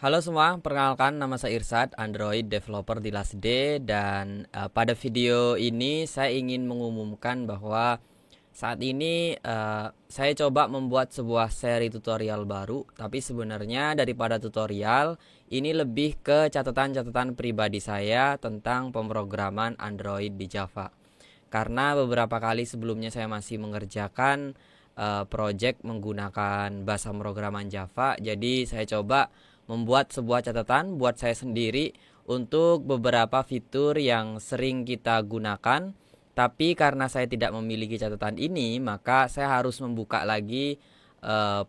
Halo semua, perkenalkan nama saya Irsad, Android developer di Lasde dan pada video ini saya ingin mengumumkan bahwa saat ini saya coba membuat sebuah seri tutorial baru, tapi sebenarnya daripada tutorial ini lebih ke catatan-catatan pribadi saya tentang pemrograman Android di Java. Karena beberapa kali sebelumnya saya masih mengerjakan project menggunakan bahasa pemrograman Java, jadi saya coba membuat sebuah catatan buat saya sendiri untuk beberapa fitur yang sering kita gunakan. Tapi karena saya tidak memiliki catatan ini, maka saya harus membuka lagi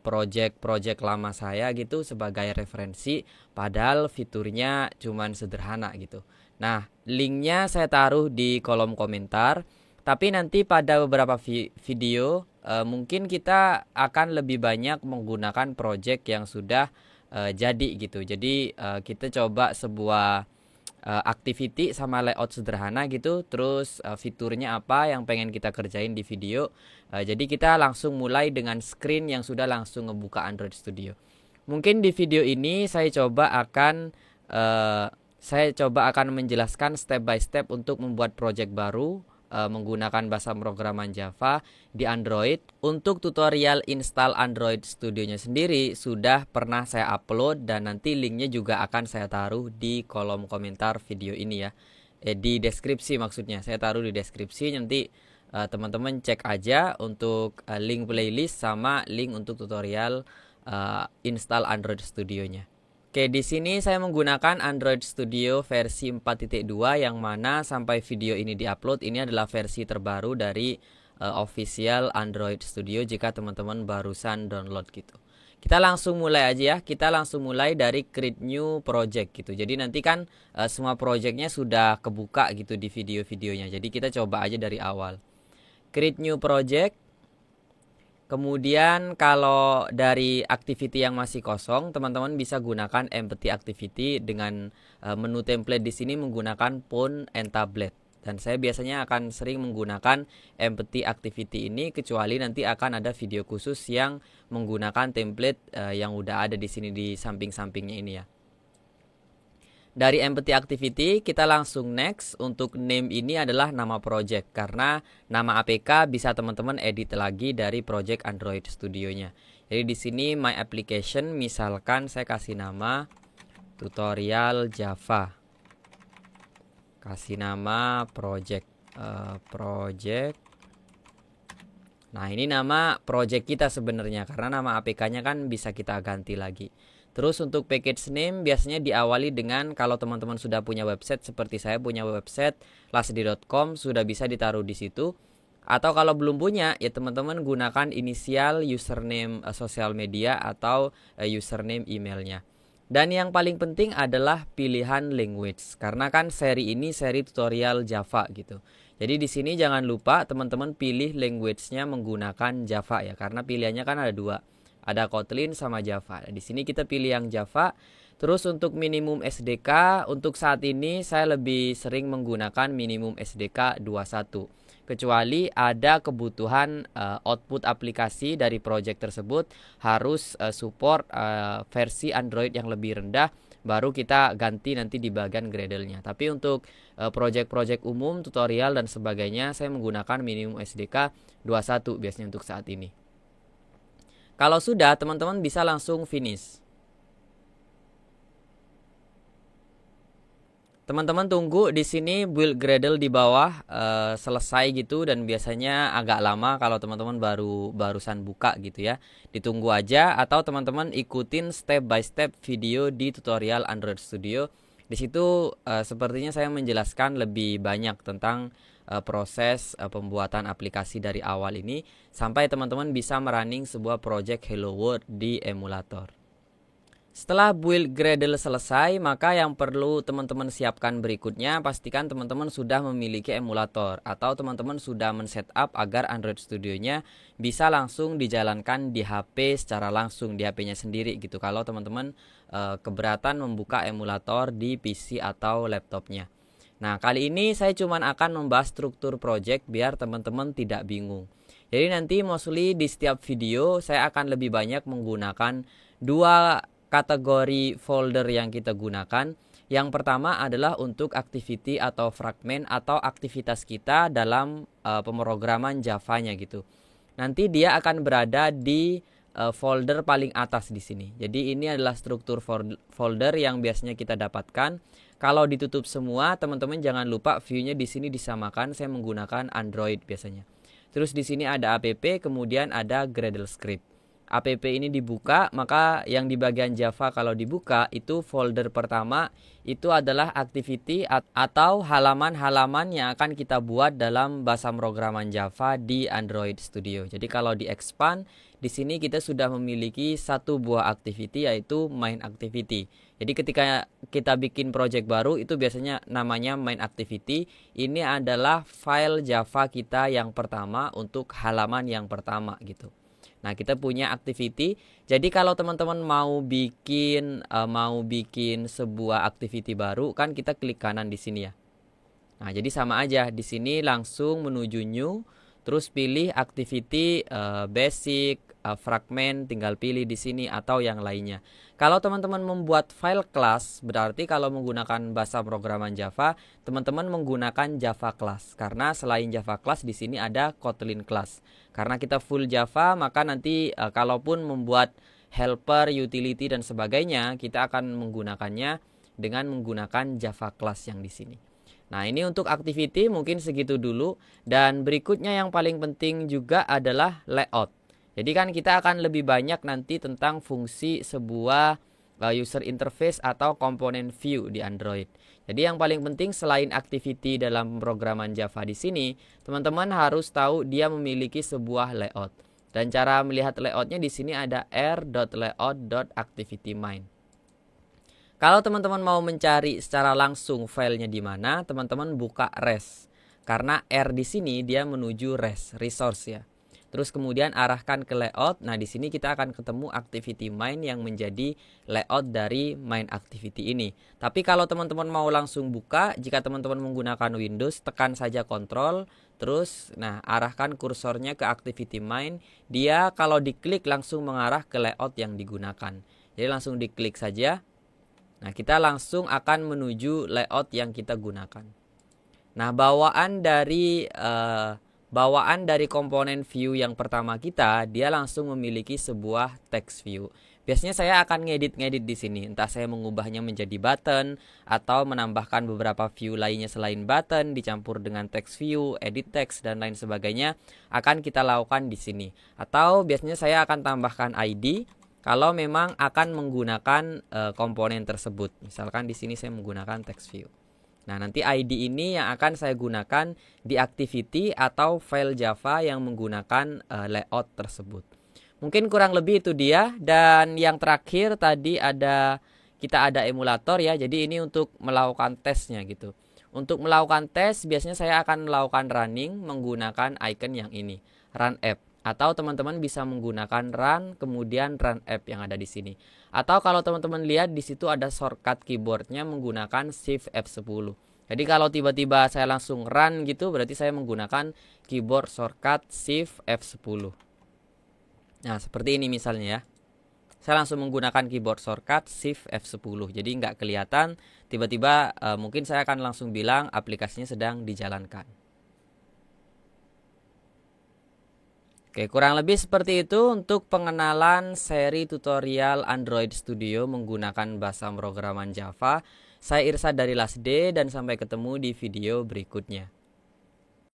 project-project lama saya gitu sebagai referensi, padahal fiturnya cuman sederhana gitu. Nah, linknya saya taruh di kolom komentar. Tapi nanti pada beberapa video mungkin kita akan lebih banyak menggunakan project yang sudah jadi gitu. Jadi kita coba sebuah activity sama layout sederhana gitu. Terus fiturnya apa yang pengen kita kerjain di video. Jadi kita langsung mulai dengan screen yang sudah langsung ngebuka Android Studio. Mungkin di video ini saya coba akan menjelaskan step by step untuk membuat project baru menggunakan bahasa pemrograman Java di Android. Untuk tutorial install Android Studio-nya sendiri sudah pernah saya upload dan nanti linknya juga akan saya taruh di kolom komentar video ini ya. Di deskripsi maksudnya, saya taruh di deskripsi, nanti teman-teman cek aja untuk link playlist sama link untuk tutorial install Android Studio-nya. Oke, di sini saya menggunakan Android Studio versi 4.2 yang mana sampai video ini diupload ini adalah versi terbaru dari official Android Studio jika teman-teman barusan download gitu. Kita langsung mulai aja ya. Kita langsung mulai dari create new project gitu. Jadi nanti kan semua projectnya sudah kebuka gitu di video-videonya. Jadi kita coba aja dari awal. Create new project. Kemudian kalau dari activity yang masih kosong, teman-teman bisa gunakan empty activity dengan menu template di sini menggunakan phone and tablet. Dan saya biasanya akan sering menggunakan empty activity ini kecuali nanti akan ada video khusus yang menggunakan template yang udah ada di sini di samping-sampingnya ini ya. Dari empty activity kita langsung next. Untuk name ini adalah nama project karena nama APK bisa teman-teman edit lagi dari project Android Studio-nya. Jadi di sini my application misalkan saya kasih nama tutorial Java. Kasih nama project. Nah, ini nama project kita sebenarnya karena nama APK-nya kan bisa kita ganti lagi. Terus untuk package name biasanya diawali dengan kalau teman-teman sudah punya website seperti saya punya website lasdi.com sudah bisa ditaruh di situ. Atau kalau belum punya ya teman-teman gunakan inisial username sosial media atau username emailnya. Dan yang paling penting adalah pilihan language karena kan seri ini seri tutorial Java gitu. Jadi di sini jangan lupa teman-teman pilih language-nya menggunakan Java ya karena pilihannya kan ada dua. Ada Kotlin sama Java. Di sini kita pilih yang Java. Terus untuk minimum SDK untuk saat ini saya lebih sering menggunakan minimum SDK 21. Kecuali ada kebutuhan output aplikasi dari project tersebut harus support versi Android yang lebih rendah, baru kita ganti nanti di bagian Gradle-nya. Tapi untuk project-project umum, tutorial dan sebagainya saya menggunakan minimum SDK 21 biasanya untuk saat ini. Kalau sudah, teman-teman bisa langsung finish. Teman-teman tunggu di sini build Gradle di bawah selesai gitu dan biasanya agak lama kalau teman-teman barusan buka gitu ya. Ditunggu aja atau teman-teman ikutin step by step video di tutorial Android Studio. Di situ sepertinya saya menjelaskan lebih banyak tentang proses pembuatan aplikasi dari awal ini sampai teman-teman bisa merunning sebuah project Hello World di emulator. Setelah build Gradle selesai, maka yang perlu teman-teman siapkan berikutnya pastikan teman-teman sudah memiliki emulator atau teman-teman sudah men-setup agar Android Studio-nya bisa langsung dijalankan di HP secara langsung di HP-nya sendiri gitu. Kalau teman-teman keberatan membuka emulator di PC atau laptopnya. Nah, kali ini saya cuma akan membahas struktur project biar teman-teman tidak bingung. Jadi nanti mostly di setiap video saya akan lebih banyak menggunakan dua kategori folder yang kita gunakan. Yang pertama adalah untuk activity atau fragment atau aktivitas kita dalam pemrograman Java-nya gitu. Nanti dia akan berada di folder paling atas di sini. Jadi ini adalah struktur folder yang biasanya kita dapatkan. Kalau ditutup semua, teman-teman jangan lupa view-nya di sini disamakan. Saya menggunakan Android biasanya. Terus di sini ada app, kemudian ada Gradle script. App ini dibuka, maka yang di bagian Java kalau dibuka itu folder pertama itu adalah activity atau halaman-halaman yang akan kita buat dalam bahasa pemrograman Java di Android Studio. Jadi kalau di expand, di sini kita sudah memiliki satu buah activity yaitu main activity. Jadi ketika kita bikin project baru itu biasanya namanya main activity. Ini adalah file Java kita yang pertama untuk halaman yang pertama gitu. Nah, kita punya activity. Jadi kalau teman-teman mau bikin sebuah activity baru, kan kita klik kanan di sini ya. Nah, jadi sama aja. Di sini langsung menuju new, terus pilih activity basic, fragment, tinggal pilih di sini atau yang lainnya. Kalau teman-teman membuat file class, berarti kalau menggunakan bahasa pemrograman Java, teman-teman menggunakan Java class. Karena selain Java class di sini ada Kotlin class. Karena kita full Java, maka nanti kalaupun membuat helper, utility dan sebagainya, kita akan menggunakannya dengan menggunakan Java class yang di sini. Nah, ini untuk activity mungkin segitu dulu, dan berikutnya yang paling penting juga adalah layout. Jadi kan kita akan lebih banyak nanti tentang fungsi sebuah user interface atau komponen view di Android. Jadi yang paling penting selain activity dalam pemrograman Java di sini, teman-teman harus tahu dia memiliki sebuah layout. Dan cara melihat layoutnya di sini ada r.layout.activityMind. Kalau teman-teman mau mencari secara langsung filenya di mana, teman-teman buka res. Karena R di sini dia menuju res, resource ya. Terus kemudian arahkan ke layout. Nah, di sini kita akan ketemu activity main yang menjadi layout dari main activity ini. Tapi kalau teman-teman mau langsung buka, jika teman-teman menggunakan Windows, tekan saja Ctrl, terus arahkan kursornya ke activity main. Dia kalau diklik langsung mengarah ke layout yang digunakan. Jadi langsung diklik saja. Nah, kita langsung akan menuju layout yang kita gunakan. Nah, bawaan dari komponen view yang pertama kita, dia langsung memiliki sebuah text view. Biasanya saya akan ngedit di sini, entah saya mengubahnya menjadi button atau menambahkan beberapa view lainnya selain button dicampur dengan text view, edit text dan lain sebagainya akan kita lakukan di sini. Atau biasanya saya akan tambahkan ID kalau memang akan menggunakan komponen tersebut. Misalkan di sini saya menggunakan text view. Nah, nanti ID ini yang akan saya gunakan di activity atau file Java yang menggunakan layout tersebut. Mungkin kurang lebih itu dia. Dan yang terakhir tadi kita ada emulator ya. Jadi ini untuk melakukan tesnya gitu. Untuk melakukan tes biasanya saya akan melakukan running menggunakan icon yang ini, run app. Atau teman-teman bisa menggunakan run kemudian run app yang ada di sini. Atau kalau teman-teman lihat di situ ada shortcut keyboardnya menggunakan Shift F10. Jadi kalau tiba-tiba saya langsung run gitu berarti saya menggunakan keyboard shortcut Shift F10. Nah, seperti ini misalnya ya. Saya langsung menggunakan keyboard shortcut Shift F10. Jadi nggak kelihatan, tiba-tiba mungkin saya akan langsung bilang aplikasinya sedang dijalankan. Oke, kurang lebih seperti itu untuk pengenalan seri tutorial Android Studio menggunakan bahasa pemrograman Java. Saya Irsad dari LASD dan sampai ketemu di video berikutnya.